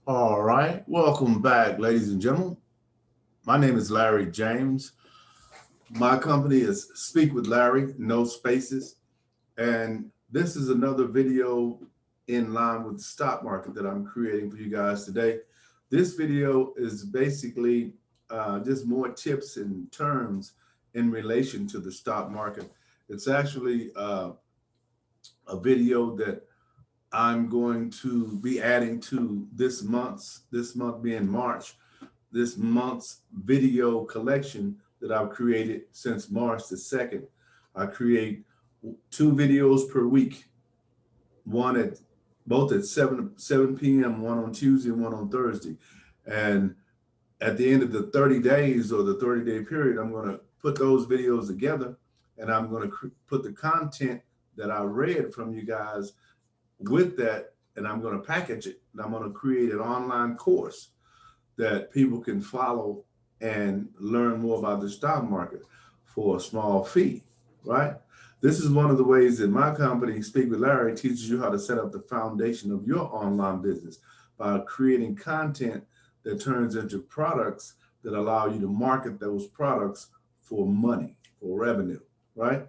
All right, welcome back, ladies and gentlemen. My name is Larry James. My company is Speak with Larry, no spaces. And this is another video in line with the stock market that I'm creating for you guys today. This video is basically just more tips and terms in relation to the stock market. It's actually a video that I'm going to be adding to this month being March, this month's video collection that I've created since March the 2nd. I create two videos per week, one at both at 7 p.m., one on Tuesday and one on Thursday. And at the end of the 30 days or the 30-day period, I'm going to put those videos together and I'm going to put the content that I read from you guys with that, and I'm going to package it, and I'm going to create an online course that people can follow and learn more about the stock market for a small fee, right? This is one of the ways that my company, Speak with Larry, teaches you how to set up the foundation of your online business by creating content that turns into products that allow you to market those products for money, for revenue, right?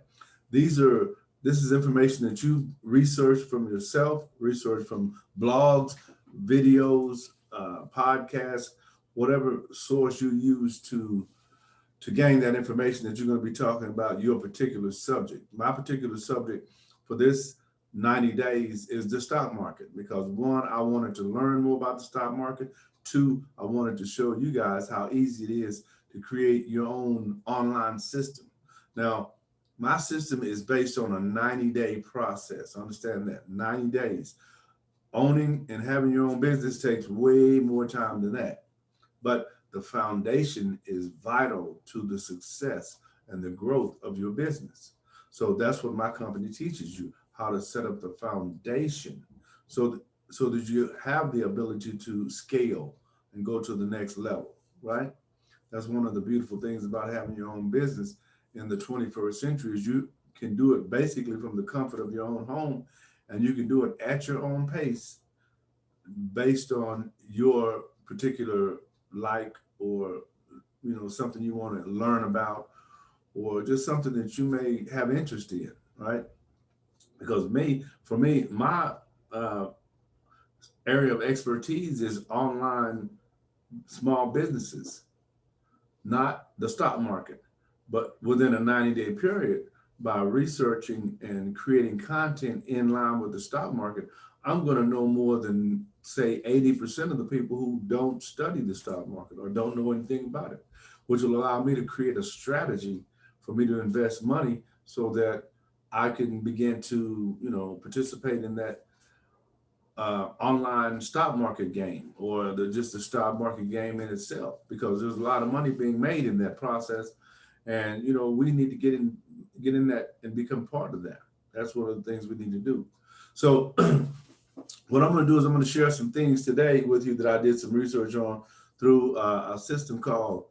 These are this is information that you researched from yourself, research from blogs, videos, podcasts, whatever source you use to gain that information that you're going to be talking about your particular subject. My particular subject for this 90 days is the stock market because one, I wanted to learn more about the stock market. Two, I wanted to show you guys how easy it is to create your own online system. Now, my system is based on a 90-day process. Understand that 90 days. Owning and having your own business takes way more time than that. But the foundation is vital to the success and the growth of your business. So that's what my company teaches you, how to set up the foundation so so that you have the ability to scale and go to the next level, right? That's one of the beautiful things about having your own business in the 21st century is you can do it basically from the comfort of your own home, and you can do it at your own pace based on your particular like or something you want to learn about or just something that you may have interest in, right? Because for me, my uh, area of expertise is online small businesses, not the stock market, but within a 90-day period, by researching and creating content in line with the stock market, I'm going to know more than, say, 80% of the people who don't study the stock market or don't know anything about it, which will allow me to create a strategy for me to invest money so that I can begin to, participate in that online stock market game or just the stock market game in itself, because there's a lot of money being made in that process, and we need to get in that and become part of that. That's one of the things we need to do. So what I'm going to do is I'm going to share some things today with you that I did some research on through a system called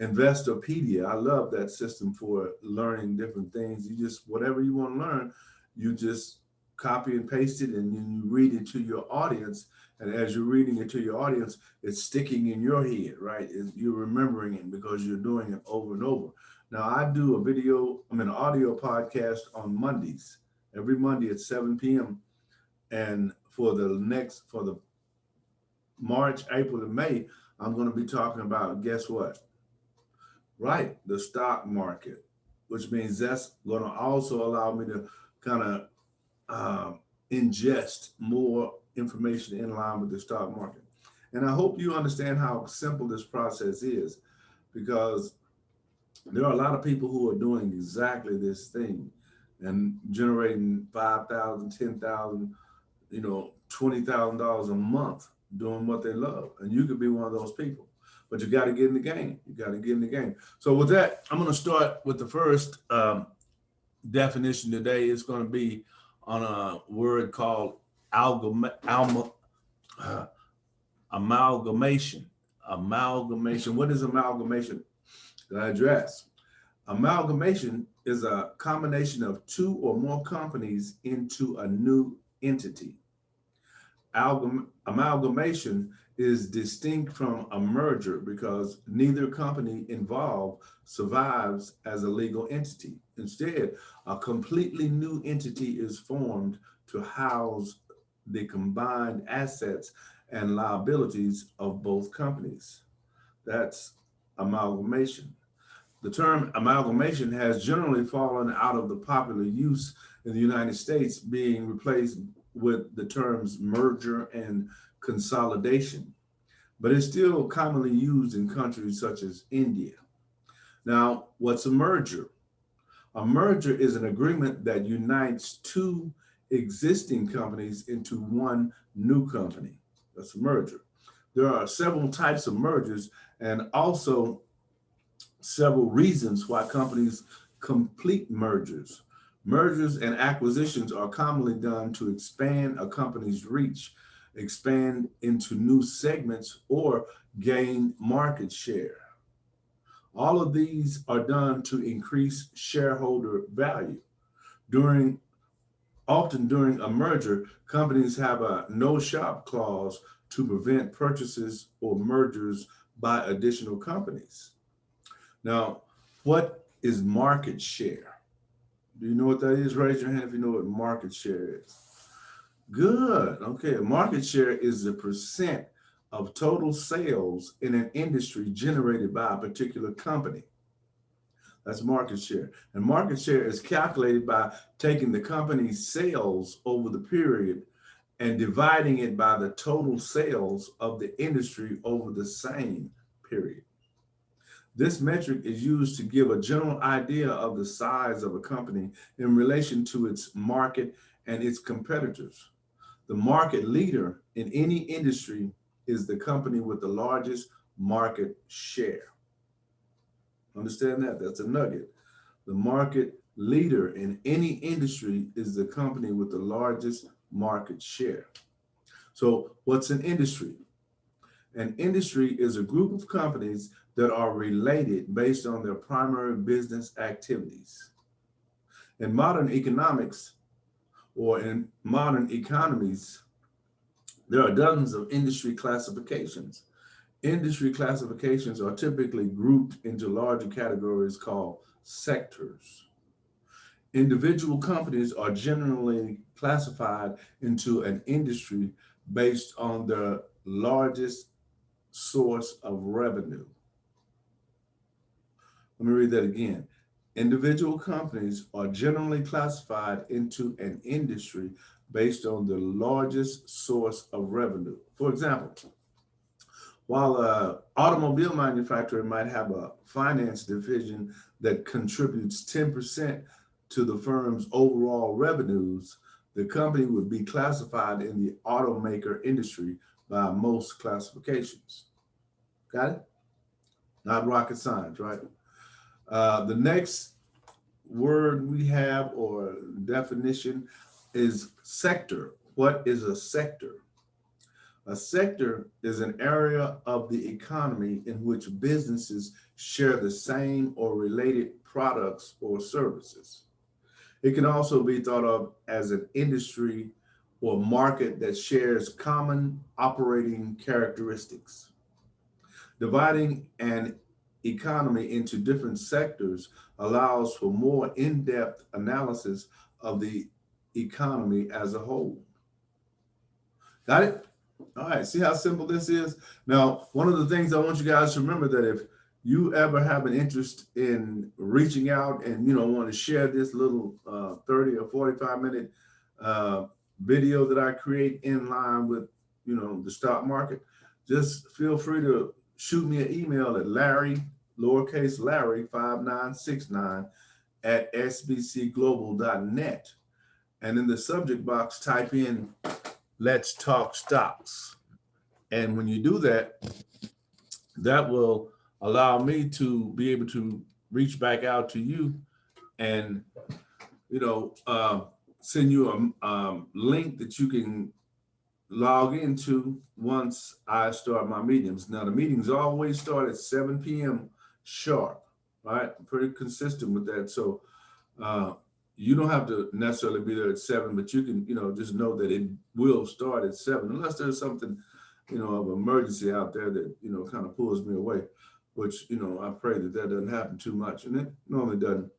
Investopedia. I love that system for learning different things. You just, whatever you want to learn, you just copy and paste it and then you read it to your audience. And as you're reading it to your audience, it's sticking in your head, right? You're remembering it because you're doing it over and over. Now, I do an audio podcast on Mondays, every Monday at 7 p.m. And for the March, April, and May, I'm going to be talking about, guess what? Right, the stock market, which means that's going to also allow me to kind of ingest more information in line with the stock market. And I hope you understand how simple this process is, because there are a lot of people who are doing exactly this thing and generating 5,000, 10,000, $20,000 a month doing what they love. And you could be one of those people. But you got to get in the game. You got to get in the game. So with that, I'm going to start with the first definition today. It's going to be on a word called uh, amalgamation. Amalgamation. What is amalgamation? That I address. Amalgamation is a combination of two or more companies into a new entity. Amalgamation is distinct from a merger because neither company involved survives as a legal entity. Instead, a completely new entity is formed to house the combined assets and liabilities of both companies. That's amalgamation. The term amalgamation has generally fallen out of the popular use in the United States, being replaced with the terms merger and consolidation, but it's still commonly used in countries such as India. Now, what's a merger? A merger is an agreement that unites two existing companies into one new company. That's a merger. There are several types of mergers and also several reasons why companies complete mergers. Mergers and acquisitions are commonly done to expand a company's reach, expand into new segments, or gain market share. All of these are done to increase shareholder value. During Often during a merger, companies have a no shop clause to prevent purchases or mergers by additional companies. Now, what is market share? Do you know what that is? Raise your hand if you know what market share is. Good. Okay. Market share is the percent of total sales in an industry generated by a particular company. That's market share. And market share is calculated by taking the company's sales over the period and dividing it by the total sales of the industry over the same period. This metric is used to give a general idea of the size of a company in relation to its market and its competitors. The market leader in any industry is the company with the largest market share. Understand that? That's a nugget. The market leader in any industry is the company with the largest market share. So, what's an industry? An industry is a group of companies that are related based on their primary business activities. In modern economics or in modern economies, there are dozens of industry classifications. Industry classifications are typically grouped into larger categories called sectors. Individual companies are generally classified into an industry based on their largest source of revenue. Let me read that again. Individual companies are generally classified into an industry based on the largest source of revenue. For example, while an automobile manufacturer might have a finance division that contributes 10% to the firm's overall revenues, the company would be classified in the automaker industry by most classifications. Got it? Not rocket science, right? The next word we have or definition is sector. What is a sector? A sector is an area of the economy in which businesses share the same or related products or services. It can also be thought of as an industry or market that shares common operating characteristics. Dividing an economy into different sectors allows for more in-depth analysis of the economy as a whole. Got it? All right, see how simple this is? Now, one of the things I want you guys to remember that if you ever have an interest in reaching out and want to share this little 30 or 45-minute video that I create in line with the stock market, just feel free to shoot me an email at Larry, lowercase Larry 5969 at sbcglobal.net, and in the subject box type in "Let's Talk Stocks." And when you do that, that will allow me to be able to reach back out to you and send you a link that you can log into once I start my meetings. Now, the meetings always start at 7 p.m. sharp, right? I'm pretty consistent with that. So you don't have to necessarily be there at 7, but you can, just know that it will start at 7, unless there's something, of emergency out there that, kind of pulls me away, which, I pray that doesn't happen too much. And it normally doesn't.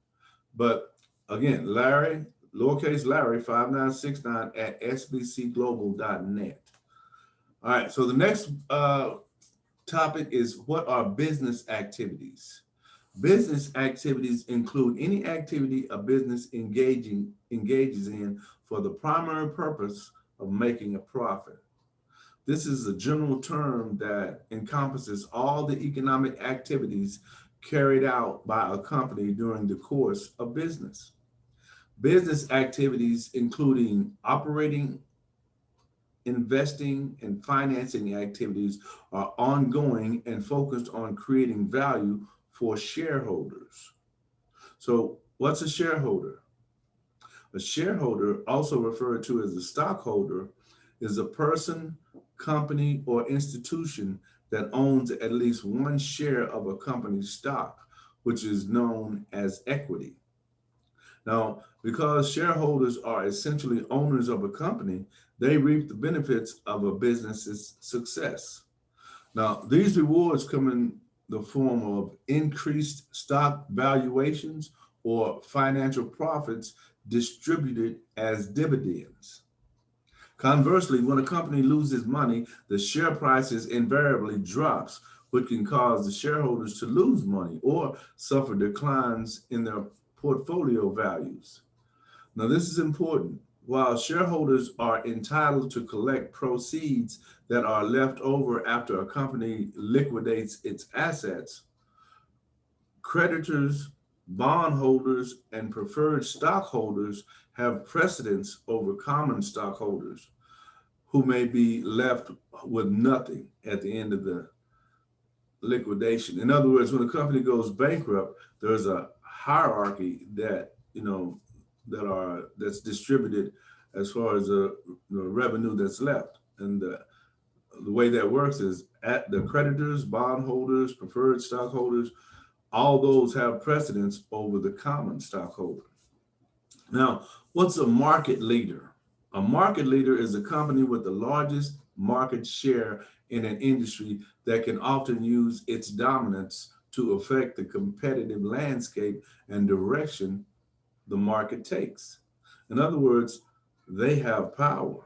But again, Larry, lowercase Larry, 5969 at sbcglobal.net. All right. So the next topic is, what are business activities? Business activities include any activity a business engages in for the primary purpose of making a profit. This is a general term that encompasses all the economic activities carried out by a company during the course of business. Business activities, including operating, investing, and financing activities, are ongoing and focused on creating value for shareholders. So, what's a shareholder? A shareholder, also referred to as a stockholder, is a person, company, or institution that owns at least one share of a company's stock, which is known as equity. Now, because shareholders are essentially owners of a company, they reap the benefits of a business's success. Now, these rewards come in the form of increased stock valuations or financial profits distributed as dividends. Conversely, when a company loses money, the share prices invariably drops, which can cause the shareholders to lose money or suffer declines in their portfolio values. Now, this is important. While shareholders are entitled to collect proceeds that are left over after a company liquidates its assets, creditors, bondholders, and preferred stockholders have precedence over common stockholders, who may be left with nothing at the end of the liquidation. In other words, when a company goes bankrupt, there's a hierarchy that's distributed as far as the revenue that's left. And the way that works is, at the creditors, bondholders, preferred stockholders, all those have precedence over the common stockholder. Now, what's a market leader? A market leader is a company with the largest market share in an industry that can often use its dominance to affect the competitive landscape and direction the market takes. In other words, they have power.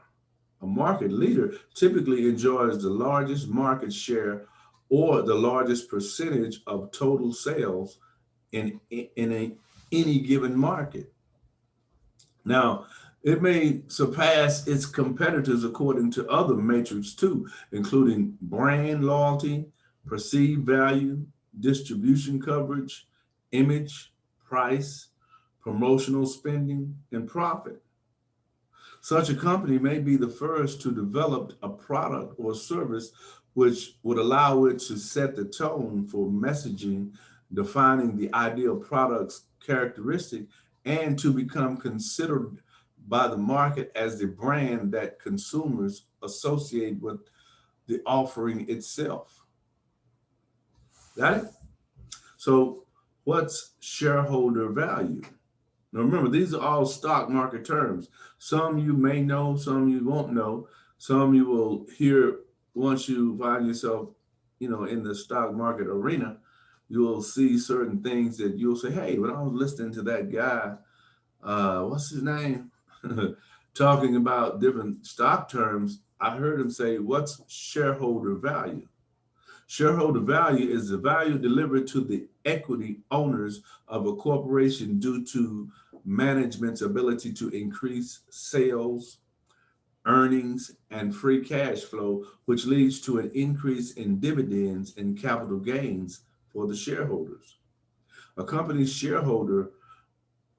A market leader typically enjoys the largest market share or the largest percentage of total sales in any given market. Now, it may surpass its competitors according to other metrics too, including brand loyalty, perceived value, distribution coverage, image, price, promotional spending, and profit. Such a company may be the first to develop a product or service which would allow it to set the tone for messaging, defining the ideal product's characteristic, and to become considered by the market as the brand that consumers associate with the offering itself. Got it? So, what's shareholder value? Now remember, these are all stock market terms. Some you may know, some you won't know. Some you will hear once you find yourself, in the stock market arena. You will see certain things that you'll say, hey, when I was listening to that guy, what's his name? Talking about different stock terms, I heard him say, what's shareholder value? Shareholder value is the value delivered to the equity owners of a corporation due to management's ability to increase sales, earnings, and free cash flow, which leads to an increase in dividends and capital gains for the shareholders. A company's shareholder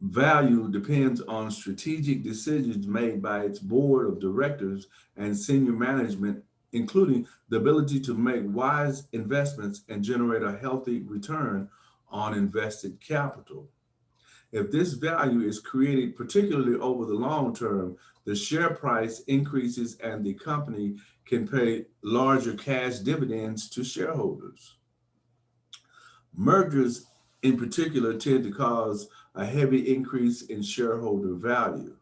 value depends on strategic decisions made by its board of directors and senior management, including the ability to make wise investments and generate a healthy return on invested capital. If this value is created, particularly over the long term, the share price increases and the company can pay larger cash dividends to shareholders. Mergers in particular tend to cause a heavy increase in shareholder value.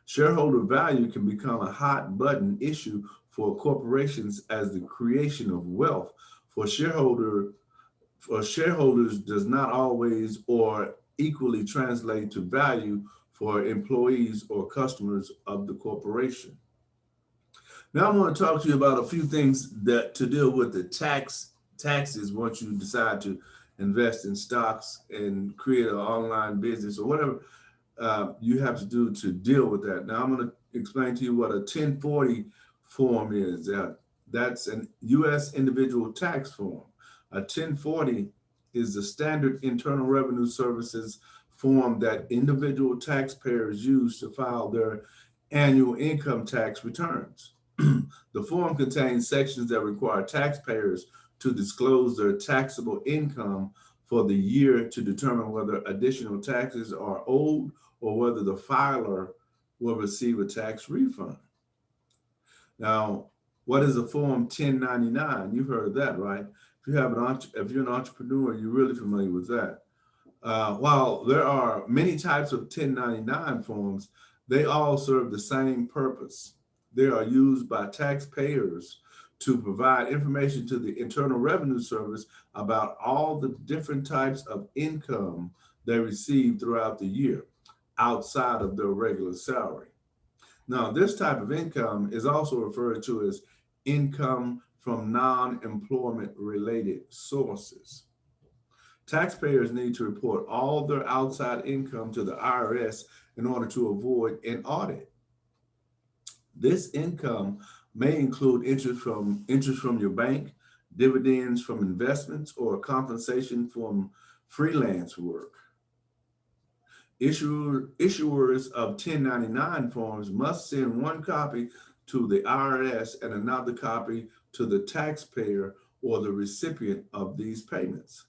Shareholder value can become a hot button issue for corporations as the creation of wealth for shareholders does not always or equally translate to value for employees or customers of the corporation. Now I'm going to talk to you about a few things that to deal with the taxes once you decide to invest in stocks and create an online business or whatever you have to do to deal with that. Now I'm going to explain to you what a 1040 form is. That's an U.S. individual tax form. A 1040 is the standard Internal Revenue Services form that individual taxpayers use to file their annual income tax returns. The form contains sections that require taxpayers to disclose their taxable income for the year to determine whether additional taxes are owed or whether the filer will receive a tax refund. Now, what is a Form 1099? You've heard of that, right? If you're an entrepreneur, you're really familiar with that. While there are many types of 1099 forms, they all serve the same purpose. They are used by taxpayers to provide information to the Internal Revenue Service about all the different types of income they receive throughout the year outside of their regular salary. Now, this type of income is also referred to as income from non-employment related sources. Taxpayers need to report all their outside income to the IRS in order to avoid an audit. This income may include interest from your bank, dividends from investments, or compensation from freelance work. Issuers of 1099 forms must send one copy to the IRS and another copy to the taxpayer or the recipient of these payments.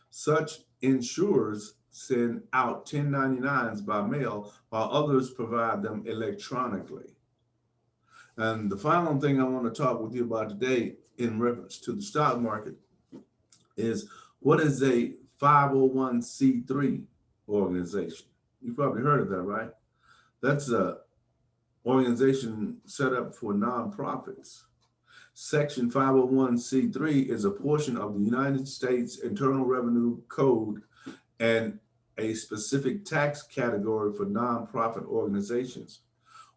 Such insurers send out 1099s by mail while others provide them electronically. And the final thing I want to talk with you about today in reference to the stock market is what is a 501c3 organization? You've probably heard of that, right? That's an organization set up for nonprofits. Section 501c3 is a portion of the United States Internal Revenue Code and a specific tax category for nonprofit organizations.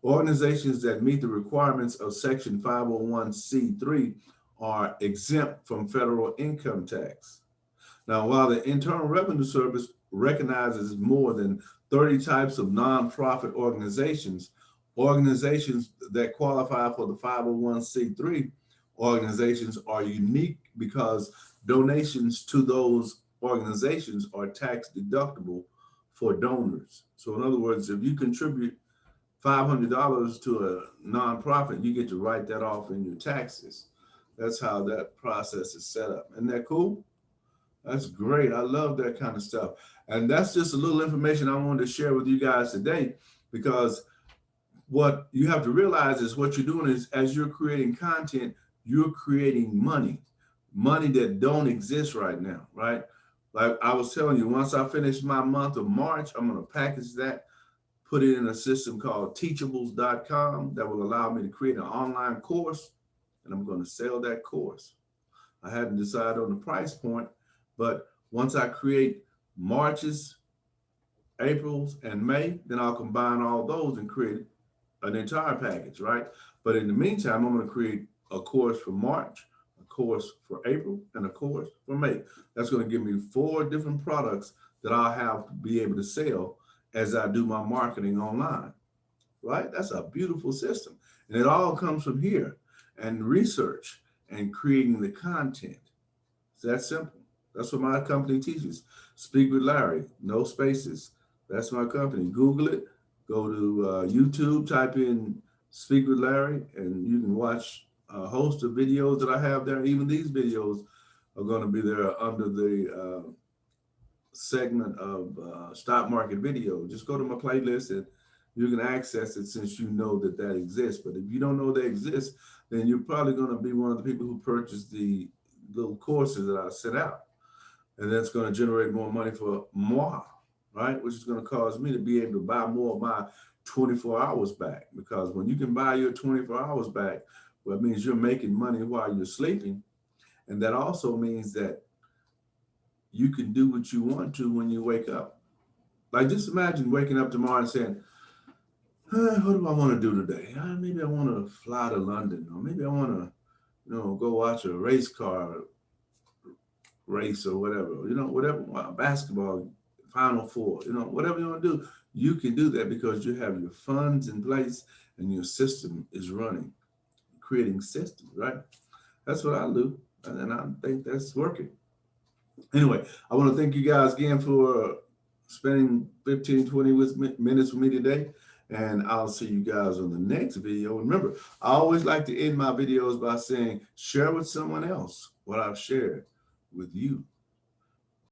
Organizations that meet the requirements of Section 501c3 are exempt from federal income tax. Now, while the Internal Revenue Service recognizes more than 30 types of nonprofit organizations, organizations that qualify for the 501c3 organizations are unique because donations to those organizations are tax deductible for donors. So in other words, if you contribute $500 to a nonprofit, you get to write that off in your taxes. That's how that process is set up. Isn't that cool? That's great. I love that kind of stuff. And that's just a little information I wanted to share with you guys today, because what you have to realize is what you're doing is as you're creating content, you're creating money that don't exist right now, right? Like I was telling you, once I finish my month of March, I'm going to package that, put it in a system called teachables.com that will allow me to create an online course, and I'm going to sell that course. I hadn't decided on the price point, but once I create March's, April's, and May, then I'll combine all those and create an entire package, right? But in the meantime, I'm going to create a course for March, a course for April, and a course for May. That's going to give me 4 different products that I'll have to be able to sell as I do my marketing online, right? That's a beautiful system. And it all comes from here and research and creating the content. It's that simple. That's what my company teaches. Speak with Larry, no spaces. That's my company. Google it. Go to YouTube, type in Speak with Larry, and you can watch a host of videos that I have there. Even these videos are going to be there under the segment of stock market video. Just go to my playlist and you can access it since you know that that exists. But if you don't know they exist, then you're probably going to be one of the people who purchased the little courses that I set out. And that's going to generate more money for moi. right? Which is going to cause me to be able to buy more of my 24 hours back. Because when you can buy your 24 hours back, well, it means you're making money while you're sleeping. And that also means that you can do what you want to when you wake up. Like, just imagine waking up tomorrow and saying, what do I want to do today? Maybe I want to fly to London, or maybe I want to, go watch a race car race or whatever, whatever, basketball, Final Four, whatever you want to do, you can do that because you have your funds in place and your system is running, creating systems, right? That's what I do. And I think that's working. Anyway, I want to thank you guys again for spending 15, 20 minutes with me today. And I'll see you guys on the next video. Remember, I always like to end my videos by saying, share with someone else what I've shared with you.